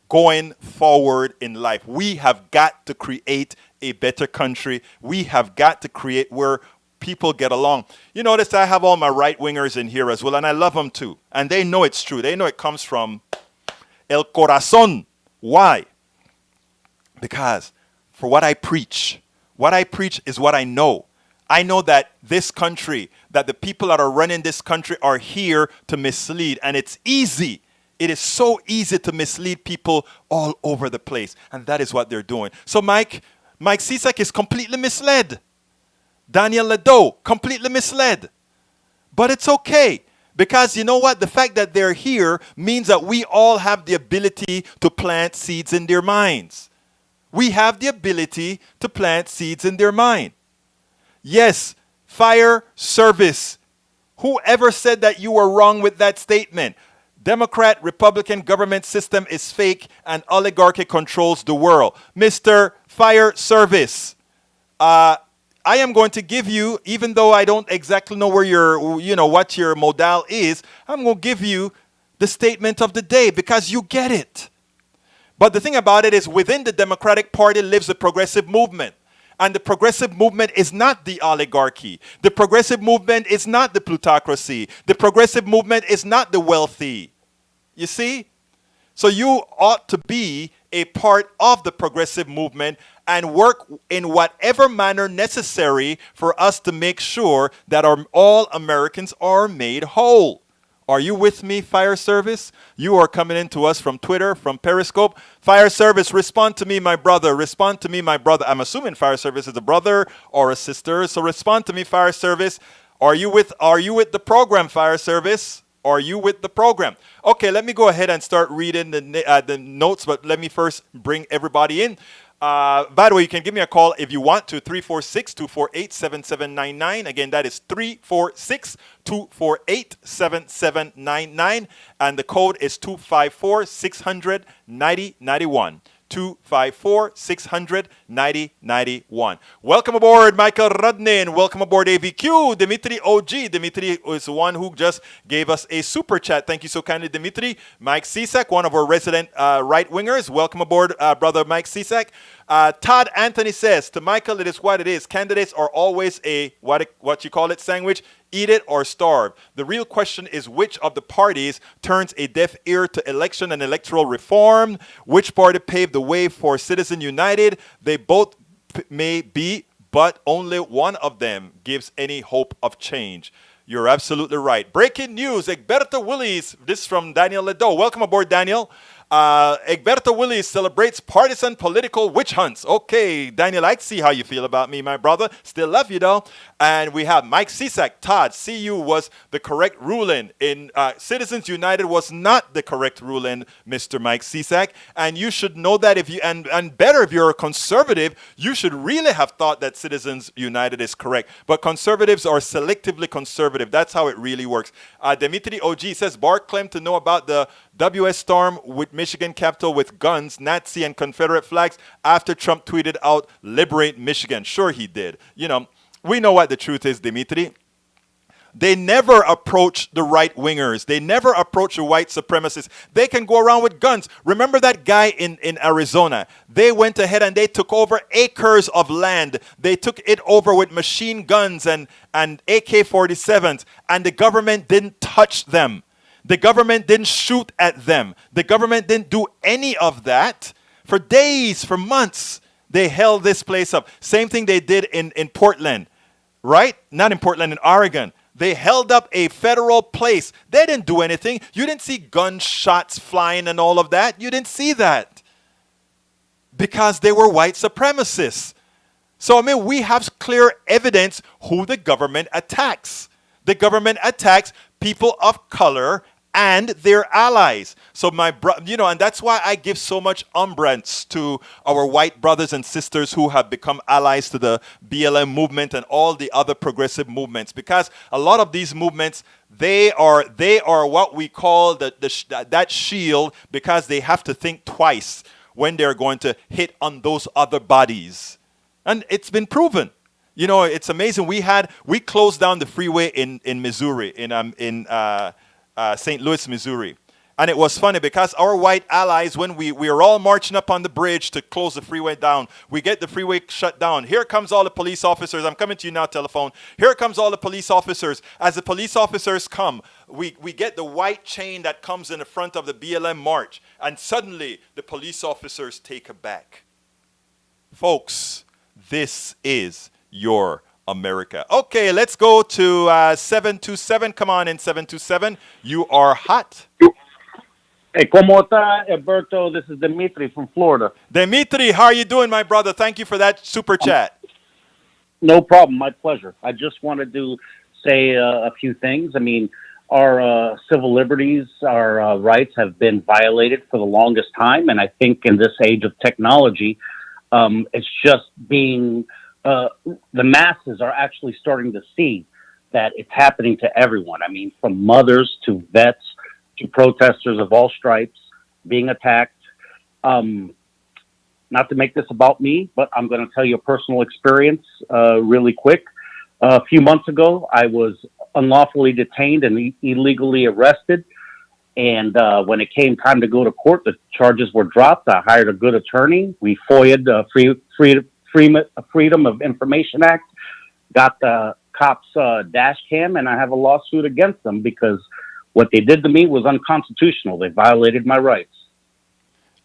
going forward in life. We have got to create a better country. We have got to create where people get along. You notice I have all my right-wingers in here as well, and I love them too. And they know it's true. They know it comes from el corazón. Why? Because for what I preach is what I know. I know that this country, that the people that are running this country are here to mislead. And it's easy. It is so easy to mislead people all over the place. And that is what they're doing. So Mike Cisak is completely misled. Daniel Ledo, completely misled. But it's okay. Because you know what? The fact that they're here means that we all have the ability to plant seeds in their minds. We have the ability to plant seeds in their mind. Yes, fire service. Whoever said that you were wrong with that statement? Democrat, Republican government system is fake and oligarchy controls the world. Mr. Fire Service, I am going to give you, even though I don't exactly know where what your modal is, I'm going to give you the statement of the day because you get it. But the thing about it is within the Democratic Party lives the progressive movement. And the progressive movement is not the oligarchy. The progressive movement is not the plutocracy. The progressive movement is not the wealthy. You see? So you ought to be a part of the progressive movement and work in whatever manner necessary for us to make sure that all Americans are made whole. Are you with me, Fire Service? You are coming in to us from Twitter, from Periscope. Fire Service, respond to me, my brother. Respond to me, my brother. I'm assuming Fire Service is a brother or a sister. So respond to me, Fire Service. Are you with the program, Fire Service? Are you with the program? Okay, let me go ahead and start reading the notes, but let me first bring everybody in. By the way, you can give me a call if you want to, 346-248-7799. Again, that is 346-248-7799. And the code is 254-600-9091. 254-600-9091. Welcome aboard, Michael Rudnin. Welcome aboard, AVQ. Dimitri OG. Dimitri is the one who just gave us a super chat. Thank you so kindly, Dimitri. Mike Cisak, one of our resident right-wingers. Welcome aboard, brother Mike Cisak. Todd Anthony says, to Michael, it is what it is. Candidates are always a, what you call it, sandwich, eat it or starve. The real question is which of the parties turns a deaf ear to election and electoral reform? Which party paved the way for Citizen United? They both may be, but only one of them gives any hope of change. You're absolutely right. Breaking news, Egberto Willis. This is from Daniel Ledo. Welcome aboard, Daniel. Egberto Willis celebrates partisan political witch hunts. Okay, Daniel, I see how you feel about me, my brother. Still love you, though. And we have Mike Cisak. Todd, CU was the correct ruling. In Citizens United was not the correct ruling, Mr. Mike Cisak. And you should know that if you, and better if you're a conservative, you should really have thought that Citizens United is correct. But conservatives are selectively conservative. That's how it really works. Dimitri OG says, Barr claimed to know about the WS storm with Michigan Capitol with guns, Nazi and Confederate flags after Trump tweeted out, liberate Michigan. Sure he did. You know, we know what the truth is, Dimitri. They never approach the right-wingers. They never approach the white supremacists. They can go around with guns. Remember that guy in Arizona? They went ahead and they took over acres of land. They took it over with machine guns and AK-47s, and the government didn't touch them. The government didn't shoot at them. The government didn't do any of that. For days, for months, they held this place up. Same thing they did in Portland, right? Not in Portland, in Oregon. They held up a federal place. They didn't do anything. You didn't see gunshots flying and all of that. You didn't see that. Because they were white supremacists. So, I mean, we have clear evidence who the government attacks. The government attacks people of color and their allies. So and that's why I give so much umbrance to our white brothers and sisters who have become allies to the BLM movement and all the other progressive movements, because a lot of these movements, they are what we call that shield, because they have to think twice when they're going to hit on those other bodies. And it's been proven. You know, it's amazing. We closed down the freeway in Missouri, in St. Louis, Missouri. And it was funny because our white allies, when we were all marching up on the bridge to close the freeway down, we get the freeway shut down. Here comes all the police officers. I'm coming to you now, telephone. Here comes all the police officers. As the police officers come, we get the white chain that comes in the front of the BLM march. And suddenly, the police officers take it back. Folks, this is your America. Okay, let's go to 727. Come on in, 727. You are hot. Hey, ¿cómo está, Alberto? This is Dimitri from Florida. Dimitri, how are you doing, my brother? Thank you for that super chat. No problem. My pleasure. I just wanted to say a few things. I mean, our civil liberties, our rights have been violated for the longest time. And I think in this age of technology, it's just being... the masses are actually starting to see that it's happening to everyone. I mean, from mothers to vets to protesters of all stripes being attacked. Not to make this about me, but I'm going to tell you a personal experience really quick. A few months ago, I was unlawfully detained and illegally arrested. And when it came time to go to court, the charges were dropped. I hired a good attorney. We FOIA'd Freedom of Information Act, got the cops' dash cam, and I have a lawsuit against them because what they did to me was unconstitutional. They violated my rights.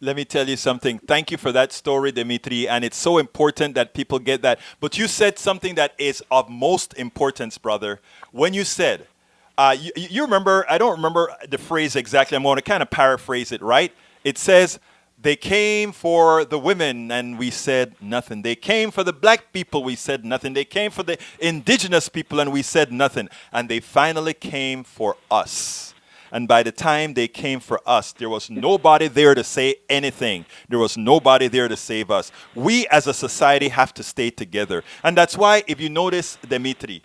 Let me tell you something. Thank you for that story, Dimitri, and it's so important that people get that. But you said something that is of most importance, brother. When you said, you remember, I don't remember the phrase exactly. I'm going to kind of paraphrase it, right? It says, they came for the women and we said nothing. They came for the black people, we said nothing. They came for the indigenous people and we said nothing. And they finally came for us. And by the time they came for us, there was nobody there to say anything. There was nobody there to save us. We as a society have to stay together. And that's why, if you notice, Dimitri,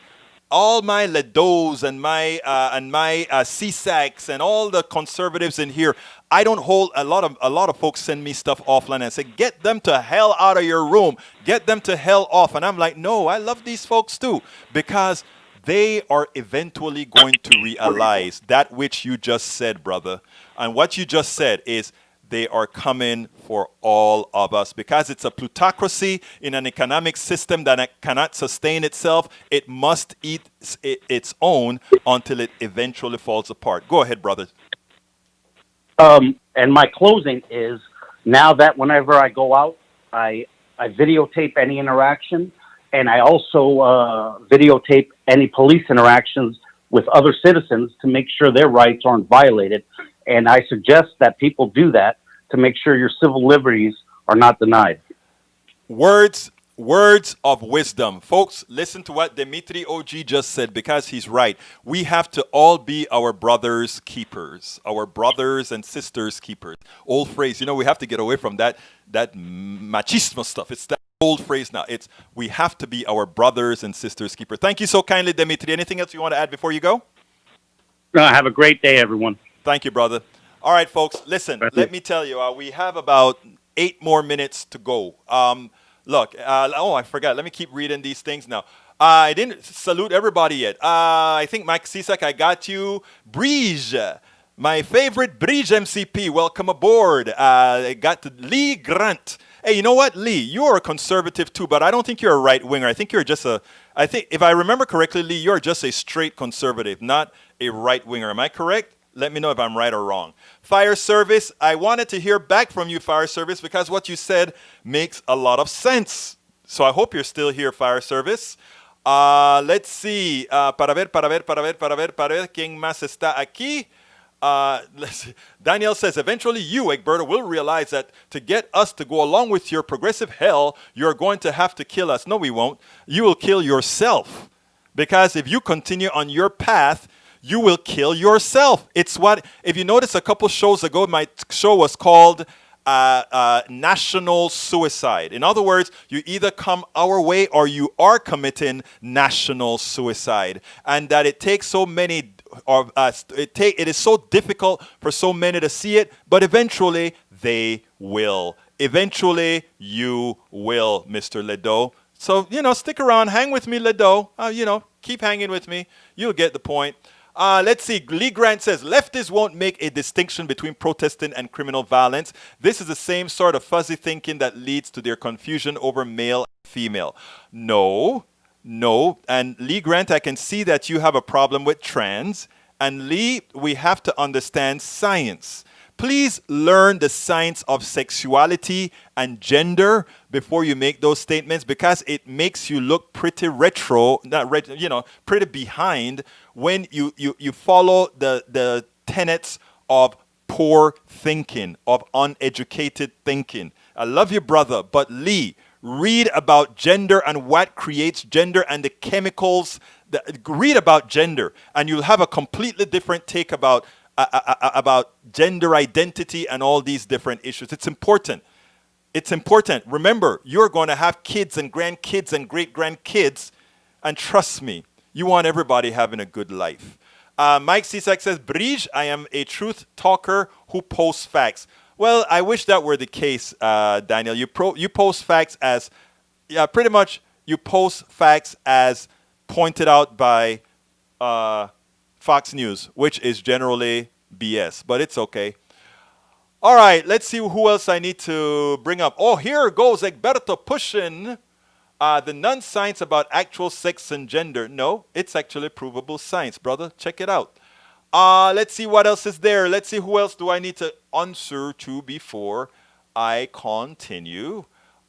all my Ledos and my CSACs and all the conservatives in here, I don't hold a lot of folks send me stuff offline and say, get them to hell out of your room, get them to hell off. And I'm like, no, I love these folks too, because they are eventually going to realize that which you just said, brother. And what you just said is they are coming for all of us, because it's a plutocracy in an economic system that cannot sustain itself. It must eat its own until it eventually falls apart. Go ahead, brother. And my closing is, now that whenever I go out, I videotape any interaction, and I also videotape any police interactions with other citizens to make sure their rights aren't violated. And I suggest that people do that to make sure your civil liberties are not denied. Words of wisdom. Folks, listen to what Dimitri OG just said, because he's right. We have to all be our brothers' keepers, our brothers and sisters' keepers. Old phrase. You know, we have to get away from that machismo stuff. It's that old phrase now. It's we have to be our brothers and sisters' keepers. Thank you so kindly, Dimitri. Anything else you want to add before you go? Have a great day, everyone. Thank you, brother. All right, folks, listen, let me tell you, we have about 8 more minutes to go. Look, I forgot. Let me keep reading these things now. I didn't salute everybody yet. I think Mike Cisak, I got you. Brige, my favorite Brige MCP, welcome aboard. I got to Lee Grant. Hey, you know what, Lee? You're a conservative too, but I don't think you're a right-winger. I think you're just I think, if I remember correctly, Lee, you're just a straight conservative, not a right-winger. Am I correct? Let me know if I'm right or wrong. Fire Service, I wanted to hear back from you, Fire Service, because what you said makes a lot of sense. So I hope you're still here, Fire Service. Let's see. Para ver, ¿quién más está aquí? Daniel says, eventually you, Egberto, will realize that to get us to go along with your progressive hell, you're going to have to kill us. No, we won't. You will kill yourself. Because if you continue on your path, you will kill yourself. It's what, if you notice a couple shows ago, my show was called National Suicide. In other words, you either come our way or you are committing national suicide. And that it takes so many, it is so difficult for so many to see it, but eventually they will. Eventually you will, Mr. Ledo. So, stick around, hang with me, Ledo. Keep hanging with me. You'll get the point. Let's see. Lee Grant says, leftists won't make a distinction between protesting and criminal violence. This is the same sort of fuzzy thinking that leads to their confusion over male and female. No. And Lee Grant, I can see that you have a problem with trans. And Lee, we have to understand science. Please learn the science of sexuality and gender before you make those statements, because it makes you look pretty pretty behind when you follow the tenets of poor thinking, of uneducated thinking. I love you, brother, but Lee, read about gender and what creates gender and the chemicals. Read about gender, and you'll have a completely different take about gender identity and all these different issues. It's important. It's important. Remember, you're going to have kids and grandkids and great-grandkids, and trust me, you want everybody having a good life. Mike Cisak says, Brige, I am a truth talker who posts facts. Well, I wish that were the case, Daniel. You post facts as, pretty much you post facts as pointed out by Fox News, which is generally BS, but it's okay. All right, let's see who else I need to bring up. Oh, here goes Egberto pushing the non-science about actual sex and gender. No, it's actually provable science, brother. Check it out. Let's see what else is there. Let's see who else do I need to answer to before I continue.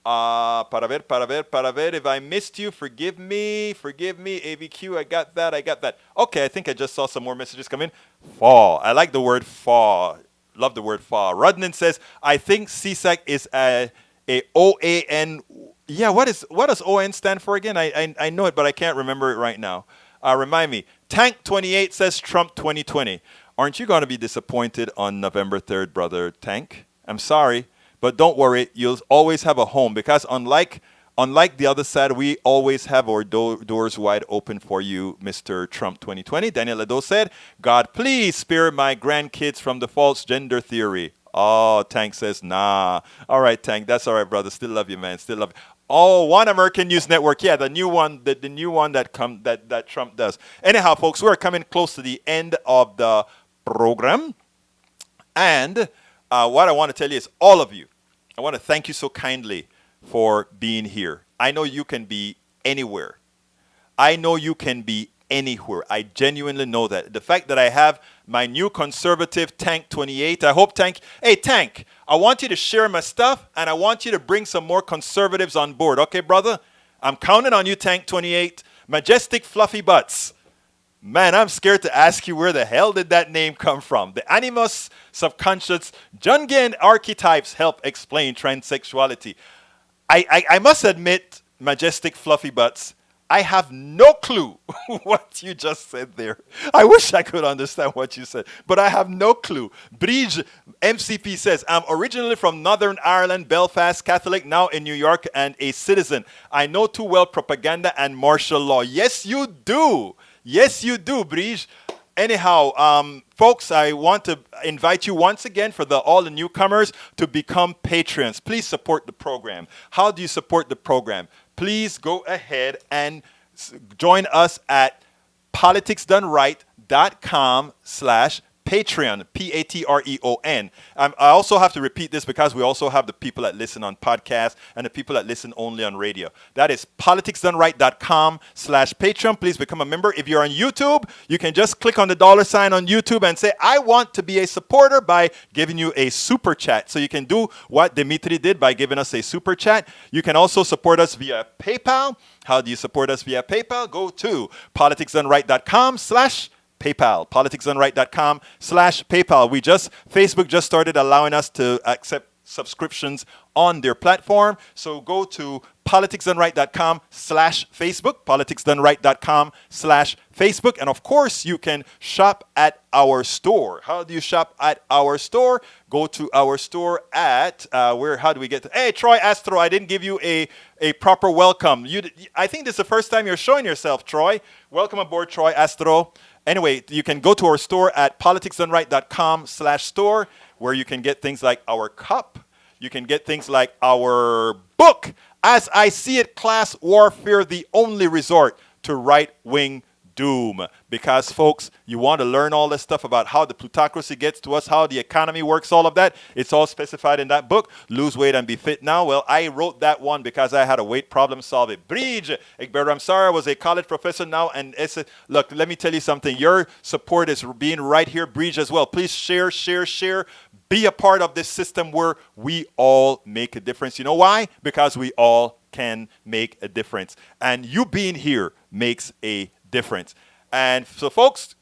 Para ver. If I missed you, forgive me. ABQ, I got that. Okay, I think I just saw some more messages come in. Fall. I like the word fall. Love the word fall. Rudnan says, I think CSAC is a OAN. Yeah, what does ON stand for again? I know it, but I can't remember it right now. Remind me. Tank28 says Trump 2020. Aren't you going to be disappointed on November 3rd, brother Tank? I'm sorry. But don't worry, you'll always have a home, because unlike Unlike the other side, we always have our doors wide open for you, Mr. Trump 2020. Daniel Lado said, God, please spare my grandkids from the false gender theory. Oh, Tank says, nah. All right, Tank, that's all right, brother. Still love you, man. Still love you. Oh, One American News Network. Yeah, the new one, the new one that Trump does. Anyhow, folks, we're coming close to the end of the program. And what I want to tell you is all of you, I want to thank you so kindly for being here. I know you can be anywhere. I know you can be anywhere. I genuinely know that. The fact that I have my new conservative Tank 28, I hope Tank, hey Tank, I want you to share my stuff and I want you to bring some more conservatives on board. Okay, brother? I'm counting on you, Tank 28. Majestic Fluffy Butts. Man, I'm scared to ask you where the hell did that name come from? The animus, subconscious, Jungian archetypes help explain transsexuality. I must admit, Majestic Fluffy Butts, I have no clue what you just said there. I wish I could understand what you said, but I have no clue. Bridge MCP says, I'm originally from Northern Ireland, Belfast, Catholic, now in New York, and a citizen. I know too well propaganda and martial law. Yes, you do. Yes, you do, Bridge. Anyhow, folks, I want to invite you once again for all the newcomers to become patrons. Please support the program. How do you support the program? Please go ahead and join us at politicsdoneright.com/Patreon, Patreon. I also have to repeat this because we also have the people that listen on podcasts and the people that listen only on radio. That is politicsdoneright.com/Patreon. Please become a member. If you're on YouTube, you can just click on the $ on YouTube and say, I want to be a supporter by giving you a super chat. So you can do what Dimitri did by giving us a super chat. You can also support us via PayPal. How do you support us via PayPal? Go to politicsdoneright.com/PayPal, politicsdoneright.com/PayPal. Facebook just started allowing us to accept subscriptions on their platform. So go to politicsdoneright.com/Facebook, politicsdoneright.com/Facebook. And of course, you can shop at our store. How do you shop at our store? Go to our store at, how do we get to? Hey, Troy Astro, I didn't give you a proper welcome. I think this is the first time you're showing yourself, Troy. Welcome aboard, Troy Astro. Anyway, you can go to our store at politicsdoneright.com/store, where you can get things like our cup. You can get things like our book, As I See It, Class Warfare, the Only Resort to Right-Wing Doom. Because, folks, you want to learn all this stuff about how the plutocracy gets to us, how the economy works, all of that. It's all specified in that book, Lose Weight and Be Fit Now. Well, I wrote that one because I had a weight problem, solve it. Bridge, I'm sorry, I was a college professor now. And look, let me tell you something. Your support is being right here, Bridge, as well. Please share. Be a part of this system where we all make a difference. You know why? Because we all can make a difference. And you being here makes a difference. And so, folks,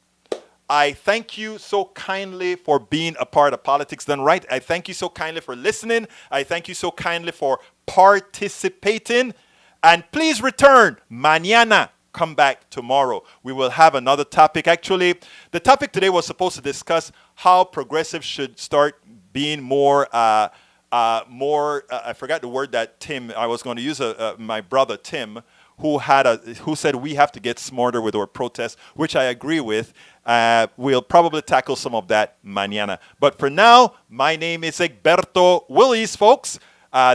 I thank you so kindly for being a part of Politics Done Right. I thank you so kindly for listening. I thank you so kindly for participating. And please return mañana. Come back tomorrow. We will have another topic. Actually, the topic today was supposed to discuss how progressives should start being more, I forgot the word that Tim, I was going to use my brother Tim, who said we have to get smarter with our protests, which I agree with. We'll probably tackle some of that mañana. But for now, my name is Egberto Willis, folks.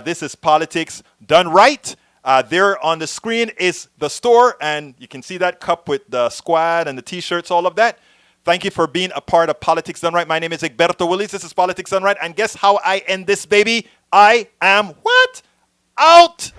This is Politics Done Right. There on the screen is the store, and you can see that cup with the squad and the T-shirts, all of that. Thank you for being a part of Politics Done Right. My name is Egberto Willis. This is Politics Done Right. And guess how I end this, baby? I am what? Out!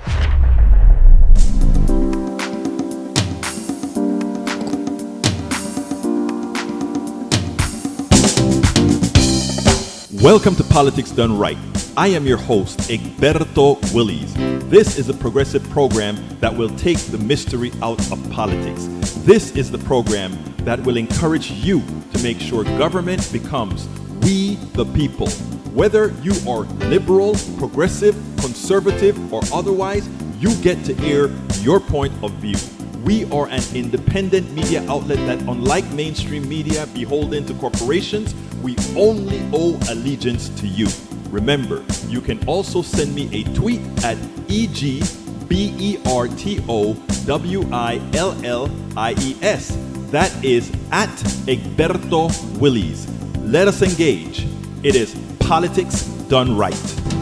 Welcome to Politics Done Right. I am your host, Egberto Willis. This is a progressive program that will take the mystery out of politics. This is the program that will encourage you to make sure government becomes we the people. Whether you are liberal, progressive, conservative, or otherwise, you get to air your point of view. We are an independent media outlet that, unlike mainstream media beholden to corporations, we only owe allegiance to you. Remember, you can also send me a tweet at EG BERTOWILLIES. That is at Egberto Willies. Let us engage. It is politics done right.